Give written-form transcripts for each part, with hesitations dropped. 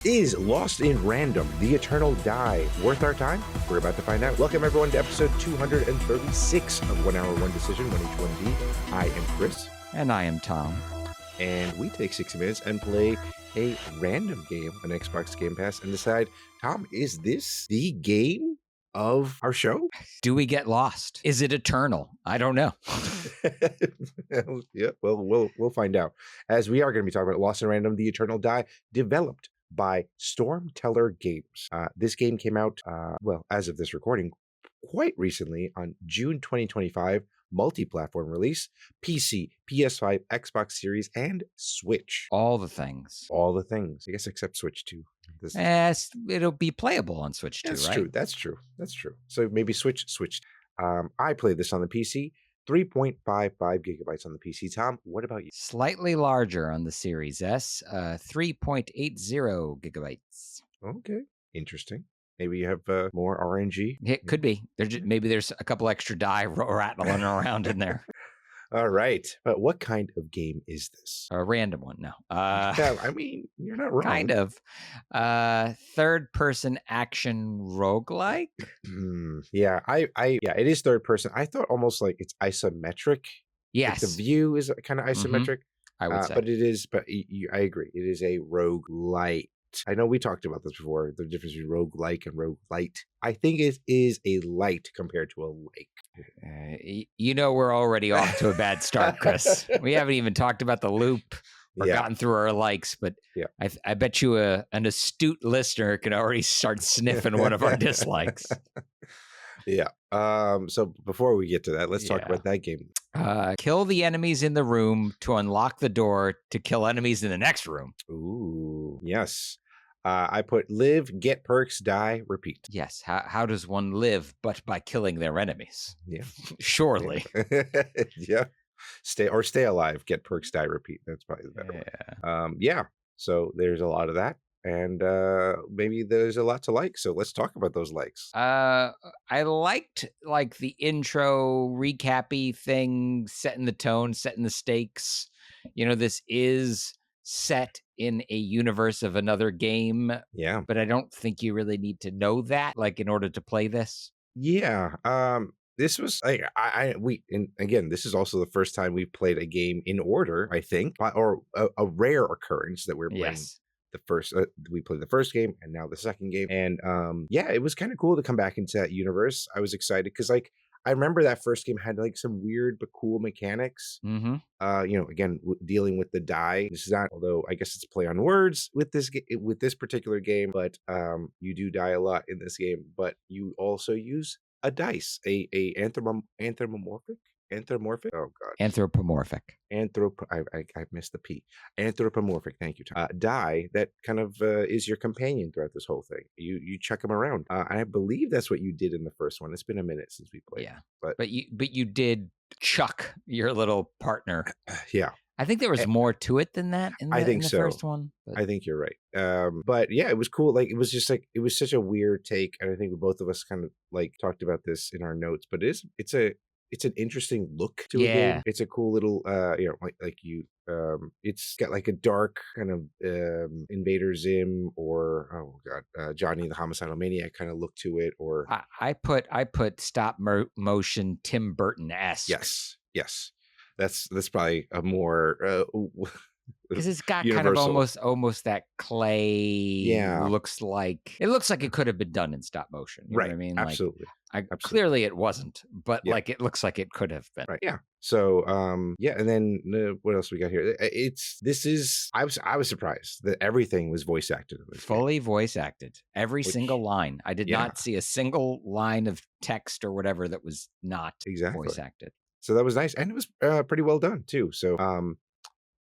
Is Lost in Random, the Eternal Die, worth our time? We're about to find out. Welcome, everyone, to episode 236 of 1 Hour, 1 Decision, 1H1D. I am Chris. And I am Tom. And we take 60 minutes and play a random game on Xbox Game Pass and decide, Tom, is this the game of our show? Do we get lost? Is it eternal? I don't know. Yeah, well, we'll find out. As we are going to be talking about Lost in Random, the Eternal Die, developed by Stormteller Games. This game came out, as of this recording, quite recently on June 2025, multi-platform release, PC, PS5, Xbox Series, and Switch. All the things. All the things. I guess except Switch 2. It'll be playable on Switch 2, right? That's true. So maybe Switch. I played this on the PC. 3.55 gigabytes on the PC. Tom, what about you? Slightly larger on the Series S, 3.80 gigabytes. Okay, interesting. Maybe you have more RNG. It could be. Maybe there's a couple extra die rattling around in there. All right, but what kind of game is this? A random one, no. Yeah, I mean, you're not wrong. Kind of. Third-person action roguelike. Yeah, it is third person. I thought almost like it's isometric. Yes, like the view is kind of isometric. I would say, but it is. But I agree. It is a roguelite. I know we talked about this before, the difference between roguelike and roguelite. I think it is a light compared to a like. We're already off to a bad start, Chris. We haven't even talked about the loop or gotten through our likes, but I bet you an astute listener can already start sniffing one of our dislikes. Yeah. So before we get to that, let's talk about that game. Kill the enemies in the room to unlock the door to kill enemies in the next room. Ooh, yes. I put live, get perks, die, repeat. Yes. How does one live but by killing their enemies? Yeah. Surely. Yeah. Stay alive, get perks, die, repeat. That's probably the better one. Yeah. So there's a lot of that. And maybe there's a lot to like. So let's talk about those likes. I liked the intro recappy thing, setting the tone, setting the stakes. This is set in a universe of another game. Yeah. But I don't think you really need to know that, in order to play this. Yeah. This was again, this is also the first time we've played a game in order, I think, or a rare occurrence that we're playing. Yes. The first we played the first game and now the second game, and it was kind of cool to come back into that universe. I was excited because I remember that first game had some weird but cool mechanics. Mm-hmm. Again, dealing with the die. This is not, although I guess it's play on words with this particular game, but you do die a lot in this game, but you also use a dice, a anthropomorphic. Oh God. Anthropomorphic. I missed the P. Anthropomorphic. Thank you, Tom. Die that kind of is your companion throughout this whole thing. You check them around. I believe that's what you did in the first one. It's been a minute since we played. Yeah, but you did chuck your little partner. Yeah. I think there was more to it than that in the first one. But I think you're right. But yeah, it was cool. It was just it was such a weird take, and I think both of us kind of talked about this in our notes. But it's an interesting look to a game. It's a cool little, it's got a dark kind of Invader Zim or Johnny the Homicidal Maniac kind of look to it. Or I put stop motion Tim Burton-esque. Yes. That's probably a more because it's got universal. Kind of almost that clay. Yeah, it looks like it could have been done in stop motion. You know what I mean? Absolutely. Clearly it wasn't, but it looks like it could have been. Right. Yeah. So and then what else we got here? I was surprised that everything was voice acted. Fully voice acted. Every single line. I did not see a single line of text or whatever that was not voice acted. So that was nice, and it was pretty well done too. So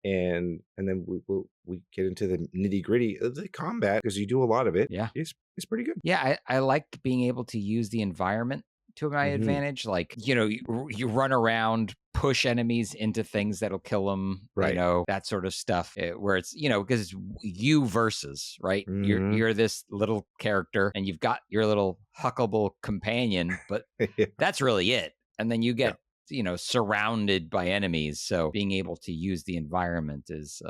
and then we get into the nitty gritty of the combat because you do a lot of it. Yeah, it's pretty good. Yeah, I liked being able to use the environment to my advantage. You run around, push enemies into things that'll kill them. Right. That sort of stuff. Where it's because it's you versus right. Mm-hmm. You're this little character, and you've got your little huckable companion, but that's really it. And then you get surrounded by enemies. So being able to use the environment is,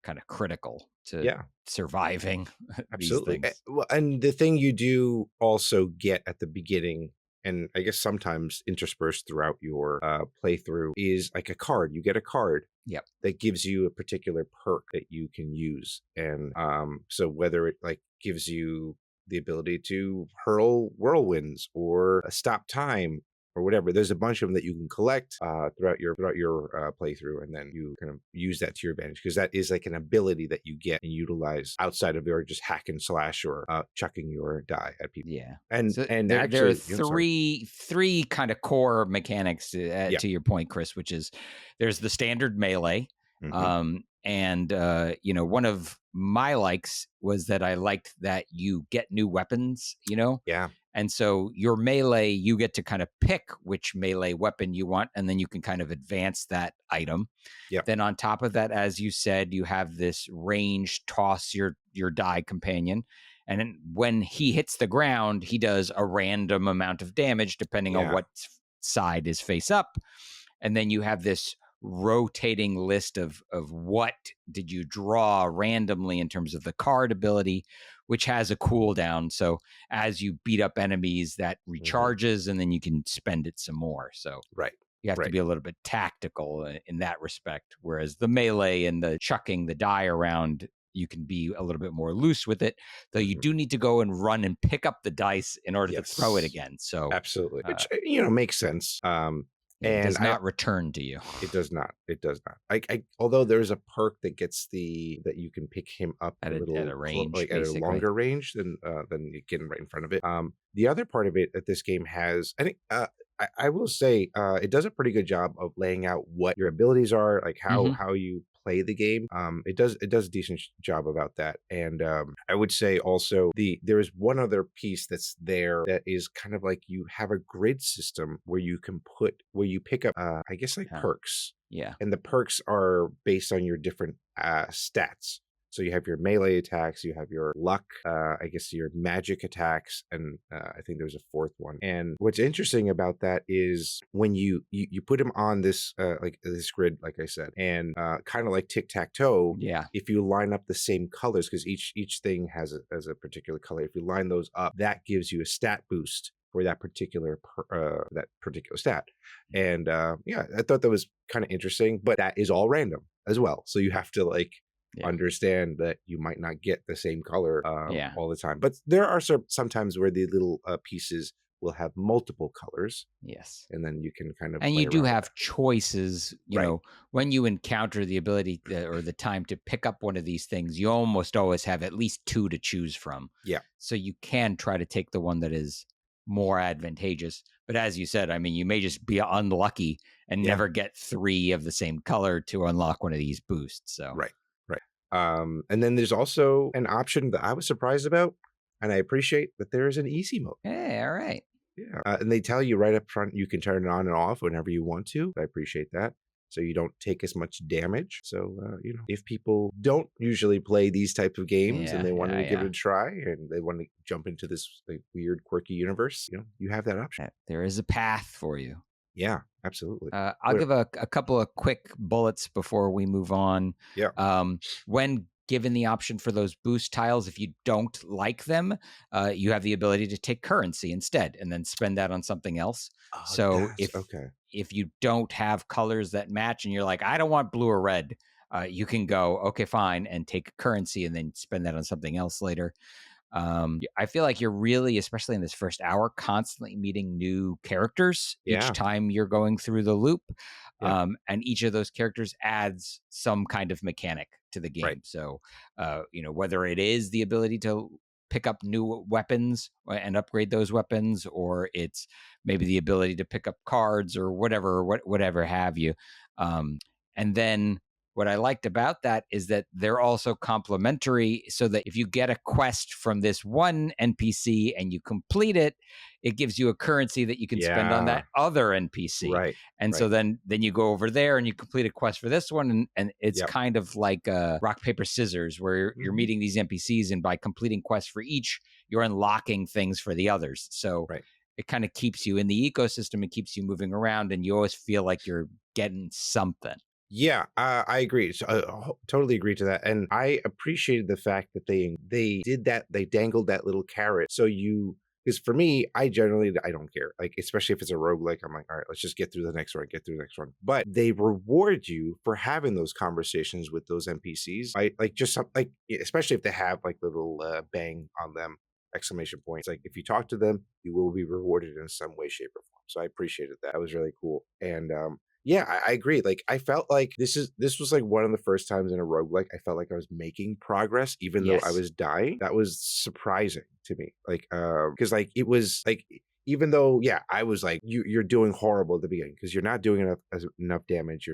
kind of critical to Yeah. surviving these Absolutely. things. Well, and the thing you do also get at the beginning, and I guess sometimes interspersed throughout your playthrough, is like a card. You get a card Yep. that gives you a particular perk that you can use, and so whether it like gives you the ability to hurl whirlwinds or stop time or whatever, there's a bunch of them that you can collect throughout your playthrough, and then you kind of use that to your advantage, because that is like an ability that you get and utilize outside of your just hack and slash or chucking your die at people. Yeah. And So and there are actually, I'm sorry. three kind of core mechanics Yeah. to your point, Chris, which is there's the standard melee. Hmm. And one of my likes was that I liked that you get new weapons, Yeah. and so your melee, you get to kind of pick which melee weapon you want, and then you can kind of advance that item. Yep. Then on top of that, as you said, you have this range toss your die companion. And then when he hits the ground, he does a random amount of damage depending on Yeah. what side is face up. And then you have this rotating list of what did you draw randomly in terms of the card ability, which has a cooldown. So as you beat up enemies, that recharges, and then you can spend it some more. So Right. you have to Right. be a little bit tactical in that respect. Whereas the melee and the chucking the die around, you can be a little bit more loose with it, though you Mhm. do need to go and run and pick up the dice in order to throw it Yes. again. So Absolutely. uh, Which makes sense. it And does not return to you. it does not. It does not. Although there's a perk that gets that you can pick him up At a little a range, like at a basically. longer range than you get him right in front of it. The other part of it that this game has, I think, I will say, it does a pretty good job of laying out what your abilities are, like Mhm. how you play the game. It does a decent job about that. And I would say also there is one other piece that's there that is kind of like you have a grid system where you pick up I guess like Yeah. perks, Yeah. and the perks are based on your different stats. So you have your melee attacks, you have your luck, I guess your magic attacks, and I think there's a fourth one. And what's interesting about that is when you put them on this like this grid, like I said, and kind of like tic-tac-toe, Yeah. if you line up the same colors, because each thing has a particular color, if you line those up, that gives you a stat boost for that particular stat. And yeah, I thought that was kind of interesting, but that is all random as well. So you have to like understand that you might not get the same color all the time. But there are sometimes where the little pieces will have multiple colors. Yes. And then you can kind of And play you do around with have choices, Right. When you encounter the ability or the time to pick up one of these things, you almost always have at least two to choose from. Yeah. So you can try to take the one that is more advantageous. But as you said, I mean, you may just be unlucky and never get three of the same color to unlock one of these boosts. So Right. And then there's also an option that I was surprised about, and I appreciate that there is an easy mode. Hey, all right. Yeah. And they tell you right up front you can turn it on and off whenever you want to. I appreciate that. So you don't take as much damage. So, if people don't usually play these types of games and they want to give it a try and they want to jump into this like, weird, quirky universe, you have that option. There is a path for you. Yeah, absolutely. I'll give a couple of quick bullets before we move on. Yeah. When given the option for those boost tiles, if you don't like them, you have the ability to take currency instead and then spend that on something else. So if you don't have colors that match and you're like, I don't want blue or red, you can go, okay, fine, and take currency and then spend that on something else later. I feel like you're really, especially in this first hour, constantly meeting new characters each time you're going through the loop. And each of those characters adds some kind of mechanic to the game. Right. So, whether it is the ability to pick up new weapons and upgrade those weapons, or it's maybe the ability to pick up cards or whatever have you. And then what I liked about that is that they're also complementary, so that if you get a quest from this one NPC and you complete it, it gives you a currency that you can spend on that other NPC. Right. And so then you go over there and you complete a quest for this one, and it's kind of like rock, paper, scissors, where you're meeting these NPCs, and by completing quests for each, you're unlocking things for the others. So it kind of keeps you in the ecosystem and keeps you moving around, and you always feel like you're getting something. Yeah, I agree. So, totally agree to that, and I appreciated the fact that they did that. They dangled that little carrot, so you. Because for me, I don't care. Like, especially if it's a roguelike, I'm like, all right, let's just get through the next one, get through the next one. But they reward you for having those conversations with those NPCs. I like just some like, especially if they have like little bang on them, exclamation points. Like if you talk to them, you will be rewarded in some way, shape, or form. So I appreciated that. That was really cool. And yeah, I agree. Like I felt like this was like one of the first times in a roguelike I felt like I was making progress, even though I Yes. was dying. That was surprising to me. Like, because like it was like even though yeah, I was like you're doing horrible at the beginning because you're not doing enough damage.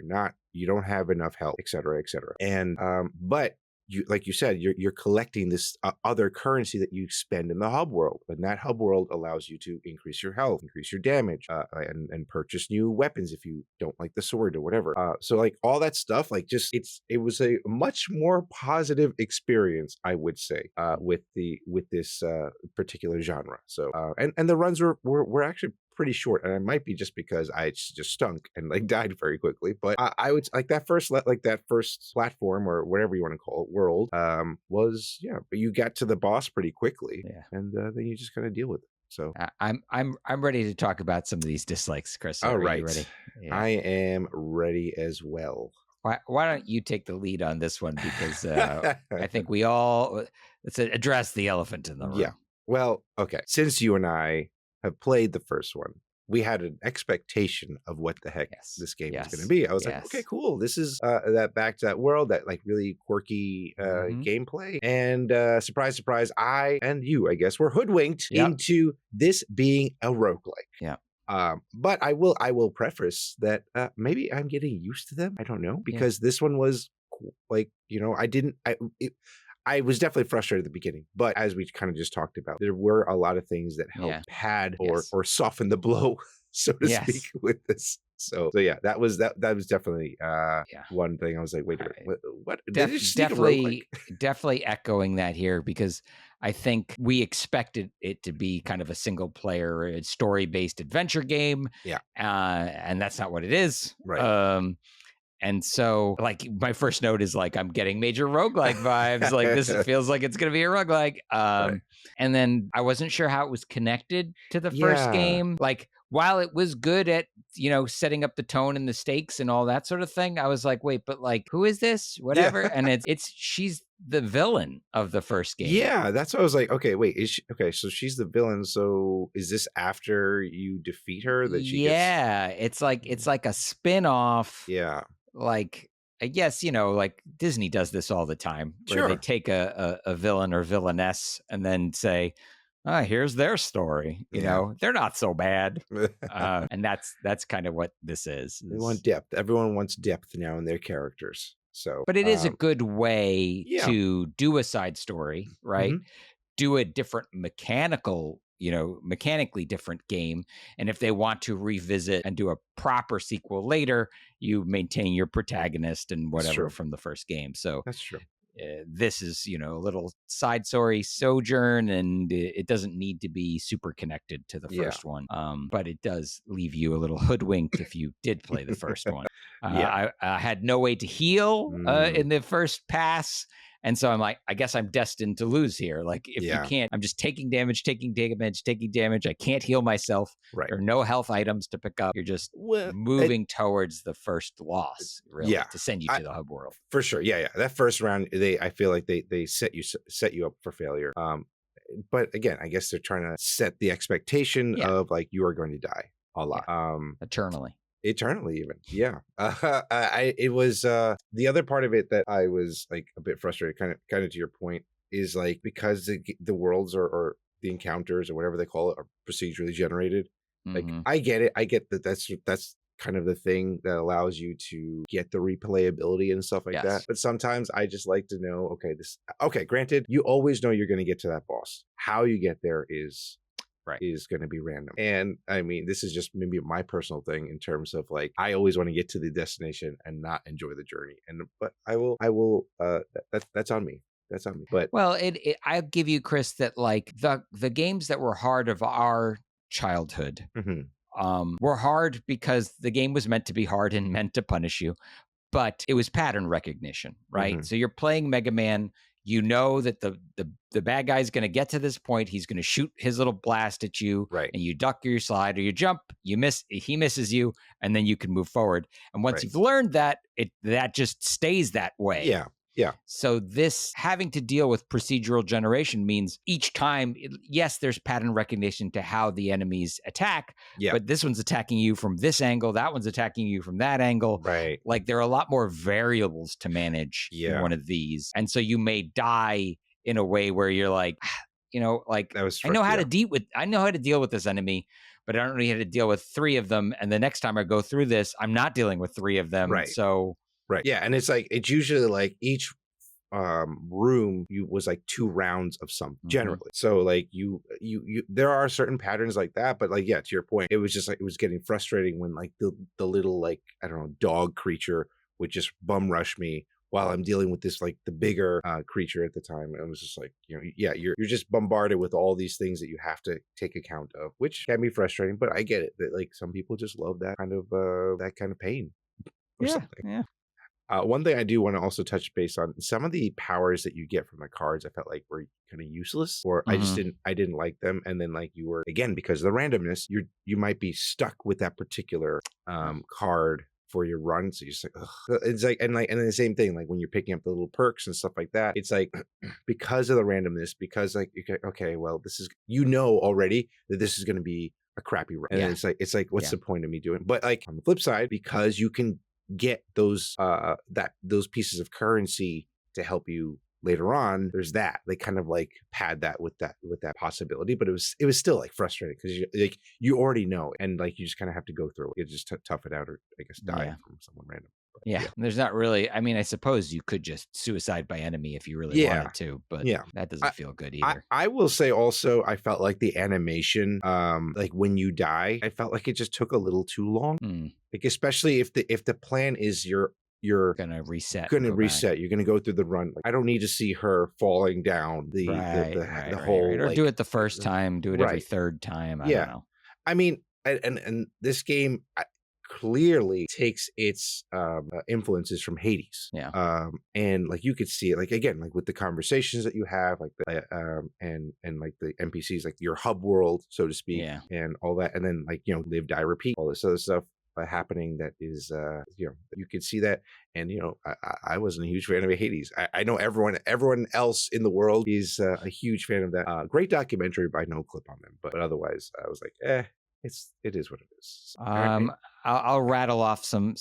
You don't have enough health, et cetera, et cetera. And but you like you said, you're collecting this other currency that you spend in the hub world, and that hub world allows you to increase your health, increase your damage, and purchase new weapons if you don't like the sword or whatever. So like all that stuff, like just it was a much more positive experience, I would say, with this particular genre. So and the runs were actually pretty short, and it might be just because I just stunk and like died very quickly. But I would like that first platform or whatever you want to call it world was yeah, but you got to the boss pretty quickly, Yeah. and then you just kind of deal with it. So I'm ready to talk about some of these dislikes, Chris. all Are you right, ready? Yeah. I am ready as well. Why don't you take the lead on this one? Because I think we all let's address the elephant in the room. Yeah. Well, okay. Since you and I have played the first one, we had an expectation of what the heck Yes. this game was going Yes. to be. I was like, Yes. okay, cool. This is that back to that world, that like really quirky Mhm. gameplay. And surprise, surprise, I and you, I guess, were hoodwinked Yep. into this being a roguelike. Yeah. But I will preface that maybe I'm getting used to them. I don't know, because this one was like, I was definitely frustrated at the beginning, but as we kind of just talked about, there were a lot of things that helped pad or soften the blow, so to speak, with this. So yeah, that was definitely one thing. I was like, wait a minute, what? Did they just sneak a roguelike? Definitely echoing that here, because I think we expected it to be kind of a single player story-based adventure game. Yeah. And that's not what it is. Right. And so, like, my first note is like, I'm getting major roguelike vibes. Like, this feels like it's going to be a roguelike. Right. And then I wasn't sure how it was connected to the first Yeah. game. Like, while it was good at, setting up the tone and the stakes and all that sort of thing, I was like, wait, but like, who is this? Whatever. Yeah. And she's the villain of the first game. Yeah, that's what I was like. Okay, wait, is she okay? So she's the villain. So is this after you defeat her that she gets? It's like a spin-off. Yeah. Like, I guess, like Disney does this all the time, where they Sure. take a villain or villainess and then say, here's their story. They're not so bad. And that's kind of what this is. They want depth. Everyone wants depth now in their characters. So, But it is a good way yeah. to do a side story, right? Mhm. Do a different mechanically different game. And if they want to revisit and do a proper sequel later, you maintain your protagonist and whatever from the first game. So That's true. This is, a little side story sojourn, and it doesn't need to be super connected to the first one. But it does leave you a little hoodwinked if you did play the first one. I had no way to heal in the first pass. And so I'm like, I guess I'm destined to lose here. Like, if you can't, I'm just taking damage. I can't heal myself. Right. There are no health items to pick up. You're just moving towards the first loss, really, to send you to the hub world. For sure. Yeah. That first round, I feel like they set you up for failure. But again, I guess they're trying to set the expectation of like, you are going to die a lot. Eternally even. Yeah. It was the other part of it that I was like a bit frustrated, kind of to your point, is like, because the worlds or the encounters or whatever they call it are procedurally generated. Like, I get it. I get that that's kind of the thing that allows you to get the replayability and stuff like that. But sometimes I just like to know, okay, granted, you always know you're going to get to that boss. How you get there is going to be random. And I mean, this is just maybe my personal thing in terms of like, I always want to get to the destination and not enjoy the journey. But I will that's on me. That's on me. But well, I'll give you, Chris, that like the games that were hard of our childhood were hard because the game was meant to be hard and meant to punish you. but it was pattern recognition, right? Mhm. So you're playing Mega Man. You know that the bad guy's going to get to this point. He's going to shoot his little blast at you, Right. and you duck or you slide or you jump. You miss. He misses you, and then you can move forward. And once Right. you've learned that, that just stays that way. Yeah. Yeah. So this having to deal with procedural generation means each time, yes, there's pattern recognition to how the enemies attack, Yeah. but this one's attacking you from this angle, that one's attacking you from that angle. Right. Like there are a lot more variables to manage in Yeah. one of these. And so you may die in a way where you're like, like That was I know how yeah. to deal with this enemy, but I don't know how to deal with 3 of them. And the next time I go through this, I'm not dealing with 3 of them. Right. So Right. Yeah. And it's usually like each room was like 2 rounds of something generally. So like you there are certain patterns like that, but like, yeah, to your point, it was just like it was getting frustrating when like the little, like, I don't know, dog creature would just bum rush me while I'm dealing with this, like the bigger creature at the time. It was just like, yeah, you're just bombarded with all these things that you have to take account of, which can be frustrating, but I get it that like some people just love that kind of pain or something. yeah. One thing I do want to also touch base on, some of the powers that you get from the cards, I felt like were kind of useless, or I didn't like them. And then like you were, again, because of the randomness, you might be stuck with that particular card for your run. So you're just like, ugh. It's like, and then the same thing, like when you're picking up the little perks and stuff like that, it's like, because of the randomness, because like, okay, well, this is, already that this is going to be a crappy run. And then it's like, what's the point of me doing? But like on the flip side, because you can get those those pieces of currency to help you later on, there's that they kind of like pad that with that possibility, but it was still like frustrating because you already know, and like you just kind of have to go through it. You just tough it out, or I guess die from someone random. But, yeah, there's not really, I mean, I suppose you could just suicide by enemy if you really wanted to, but that doesn't feel good either. I will say also, I felt like the animation, like when you die, I felt like it just took a little too long. Like especially if the plan is you're gonna reset, you're gonna go through the run. Like, I don't need to see her falling down the whole, or like, do it the first time, do it every third time. I don't know. I mean, and this game clearly takes its influences from Hades. And like you could see it, like again, like with the conversations that you have, like the and like the NPCs, like your hub world, so to speak, and all that, and then like live, die, repeat, all this other stuff happening that is you could see that. And I wasn't a huge fan of Hades. I know everyone else in the world is a huge fan of that. Great documentary, but no clip on them, but otherwise I was like, it is what it is. I'll rattle off some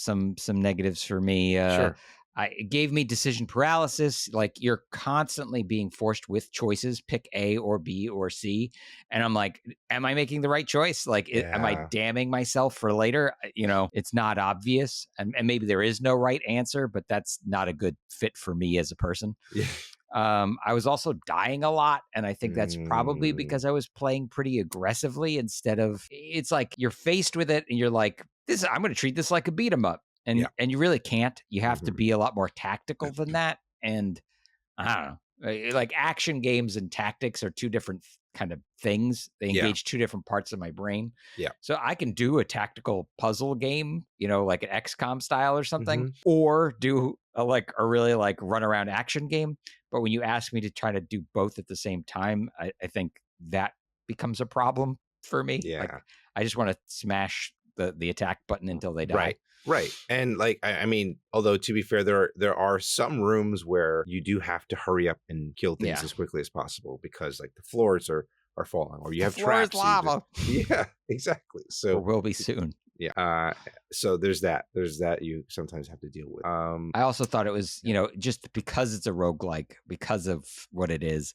negatives for me. Sure. It gave me decision paralysis. Like you're constantly being forced with choices, pick A or B or C. And I'm like, am I making the right choice? Like, am I damning myself for later? It's not obvious. And maybe there is no right answer, but that's not a good fit for me as a person. Yeah. I was also dying a lot. And I think that's probably because I was playing pretty aggressively instead of, it's like you're faced with it and you're like, I'm going to treat this like a beat 'em up. And you really can't. You have to be a lot more tactical than that. And I don't know, like action games and tactics are 2 different kind of things. They engage 2 different parts of my brain. So I can do a tactical puzzle game, like an XCOM style or something, or do a really like run around action game. But when you ask me to try to do both at the same time, I think that becomes a problem for me. Like, I just want to smash the attack button until they die. Right. And like, I mean, although to be fair, there are some rooms where you do have to hurry up and kill things as quickly as possible because like the floors are falling, or you have traps. Lava. Yeah, exactly. So or will be soon. Yeah. So there's that you sometimes have to deal with. I also thought it was, just because it's a roguelike, because of what it is,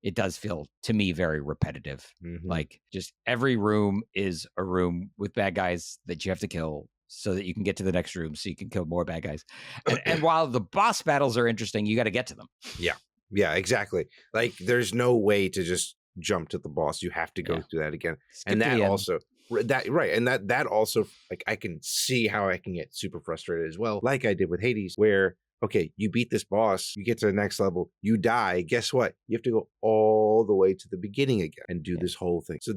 it does feel to me very repetitive. Like just every room is a room with bad guys that you have to kill so that you can get to the next room so you can kill more bad guys. And while the boss battles are interesting, you got to get to them. Yeah, exactly. Like there's no way to just jump to the boss. You have to go through that again. And that also, that also, like I can see how I can get super frustrated as well, like I did with Hades, where okay, you beat this boss, you get to the next level, you die. Guess what? You have to go all the way to the beginning again and do this whole thing. So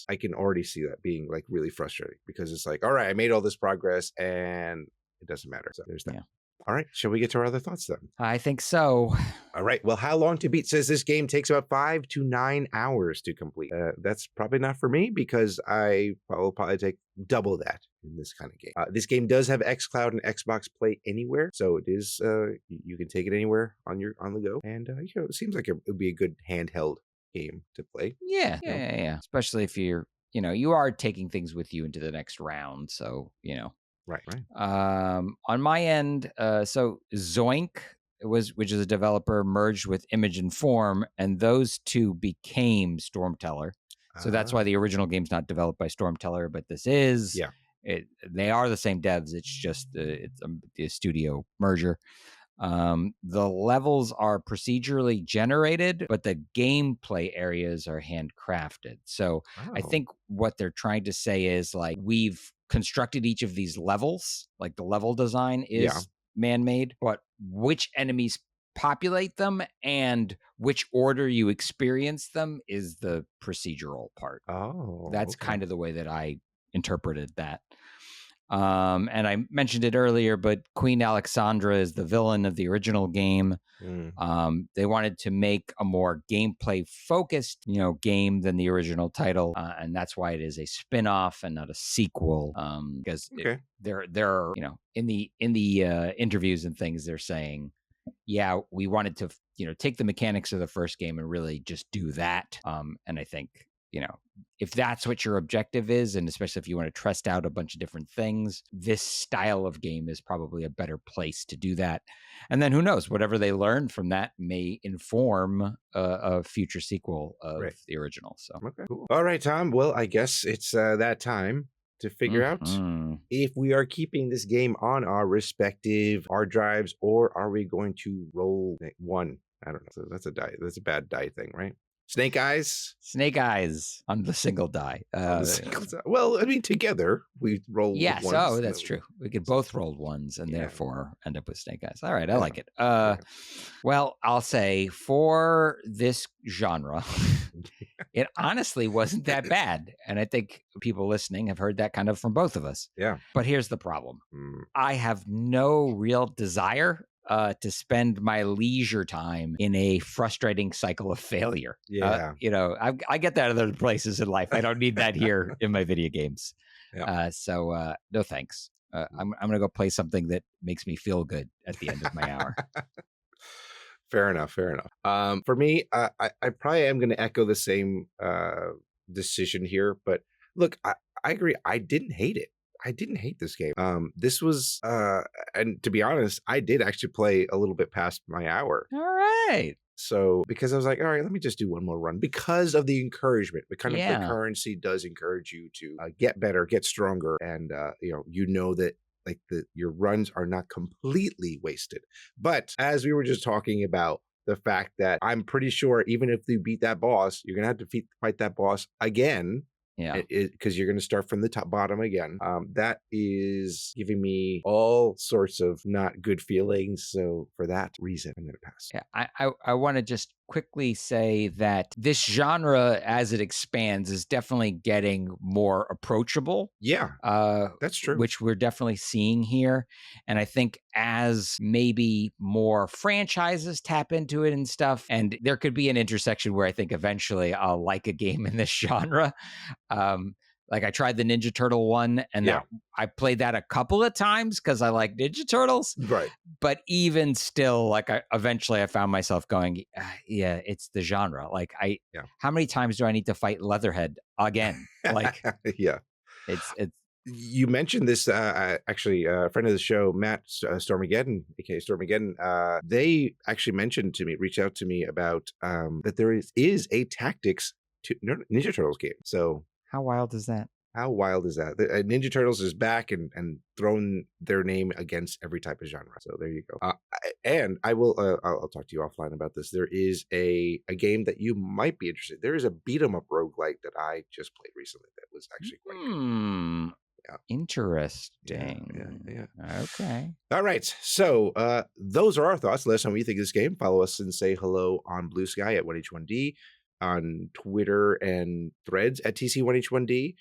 I can already see that being like really frustrating because it's like, all right, I made all this progress and it doesn't matter. So there's that. All right, shall we get to our other thoughts then? I think so. All right. Well, How Long to Beat says this game takes about 5 to 9 hours to complete. That's probably not for me because I will probably take double that in this kind of game. This game does have xCloud and Xbox Play Anywhere, so it is you can take it anywhere on the go, and it seems like it would be a good handheld game to play. Yeah, yeah. Especially if you are taking things with you into the next round. So, Right. on my end, so Zoink which is a developer, merged with Image and Form, and those two became Stormteller. So that's why the original game's not developed by Stormteller, but this is. Yeah. They are the same devs. It's just it's a studio merger. The levels are procedurally generated, but the gameplay areas are handcrafted. So I think what they're trying to say is like we've constructed each of these levels, like the level design is man-made, but which enemies populate them and which order you experience them is the procedural part. That's kind of the way that I interpreted that. And I mentioned it earlier, but Queen Alexandra is the villain of the original game. They wanted to make a more gameplay focused, game than the original title, and that's why it is a spin-off and not a sequel. Because they're in the interviews and things, they're saying, yeah, we wanted to take the mechanics of the first game and really just do that. And I think if that's what your objective is, and especially if you want to test out a bunch of different things, this style of game is probably a better place to do that. And then who knows, whatever they learn from that may inform a future sequel of the original. So, cool. All right, Tom. Well, I guess it's that time to figure out if we are keeping this game on our respective hard drives, or are we going to roll one? I don't know. So that's a bad die thing, right? Snake eyes on the single die. Well, I mean, together we roll. Yes. Ones, oh, that's true. We could both roll ones and therefore end up with snake eyes. All right. I like it. Well, I'll say for this genre, it honestly wasn't that bad. And I think people listening have heard that kind of from both of us. Yeah. But here's the problem. I have no real desire to spend my leisure time in a frustrating cycle of failure. Yeah. I get that other places in life. I don't need that here in my video games. So no thanks. I'm going to go play something that makes me feel good at the end of my hour. Fair enough. For me, I probably am going to echo the same decision here. But look, I agree. I didn't hate it. I didn't hate this game. This was, and to be honest, I did actually play a little bit past my hour. All right. So because I was like, all right, let me just do one more run because of the encouragement. The currency does encourage you to get better, get stronger, and that like your runs are not completely wasted. But as we were just talking about, the fact that I'm pretty sure even if you beat that boss, you're gonna have to fight that boss again. Yeah, because you're going to start from the bottom again. That is giving me all sorts of not good feelings. So for that reason, I'm going to pass. Yeah, I want to just quickly say that this genre, as it expands, is definitely getting more approachable. Yeah, that's true. Which we're definitely seeing here. And I think as maybe more franchises tap into it and stuff, and there could be an intersection where I think eventually I'll like a game in this genre. Like I tried the Ninja Turtle one, and I played that a couple of times because I like Ninja Turtles. Right. But even still, like eventually I found myself going, yeah, it's the genre. Like how many times do I need to fight Leatherhead again? Like, it's. You mentioned this, actually, a friend of the show, Matt Stormageddon, aka Stormageddon, they actually reached out to me about that there is a Tactics Ninja Turtles game. So how wild is that? How wild is that? Ninja Turtles is back and throwing their name against every type of genre. So there you go. And I will, I'll talk to you offline about this. There is a game that you might be interested. There is a beat 'em up roguelike that I just played recently that was actually quite good. Yeah. Interesting. Yeah. Okay. All right. So those are our thoughts. Let us know what you think of this game. Follow us and say hello on Blue Sky at 1H1D, on Twitter and Threads at TC1H1D.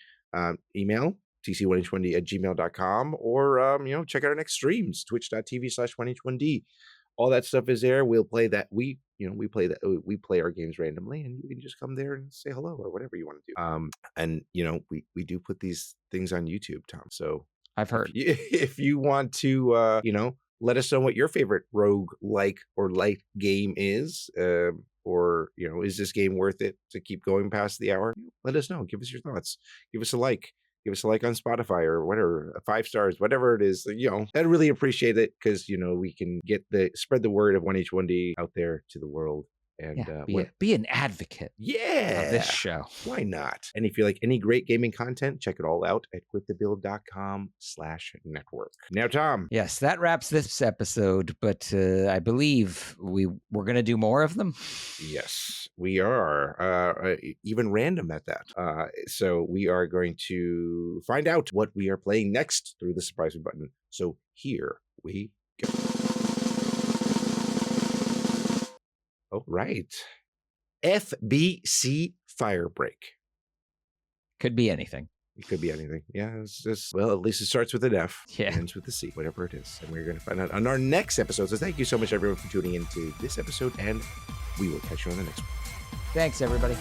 Email tc1h1d@gmail.com, or check out our next streams, twitch.tv/1h1d. All that stuff is there. We'll play that. We play our games randomly, and you can just come there and say hello or whatever you want to do. And we do put these things on YouTube, Tom. So I've heard. if you want to let us know what your favorite rogue like or light game is, or is this game worth it to keep going past the hour? Let us know. Give us your thoughts. Give us a like. Give us a like on Spotify or whatever, 5 stars, whatever it is. I'd really appreciate it, because we can spread the word of 1H1D out there to the world. And be an advocate of this show. Why not? And if you like any great gaming content, check it all out at quitthebuild.com/network. Now, Tom. Yes, that wraps this episode, but I believe we're going to do more of them. Yes, we are. Even random at that. So we are going to find out what we are playing next through the surprise button. So here we go. Oh, right. FBC Firebreak. Could be anything. It could be anything. Yeah, it's just, well, at least it starts with an F. Yeah. And ends with a C, whatever it is. And we're going to find out on our next episode. So thank you so much, everyone, for tuning into this episode, and we will catch you on the next one. Thanks, everybody.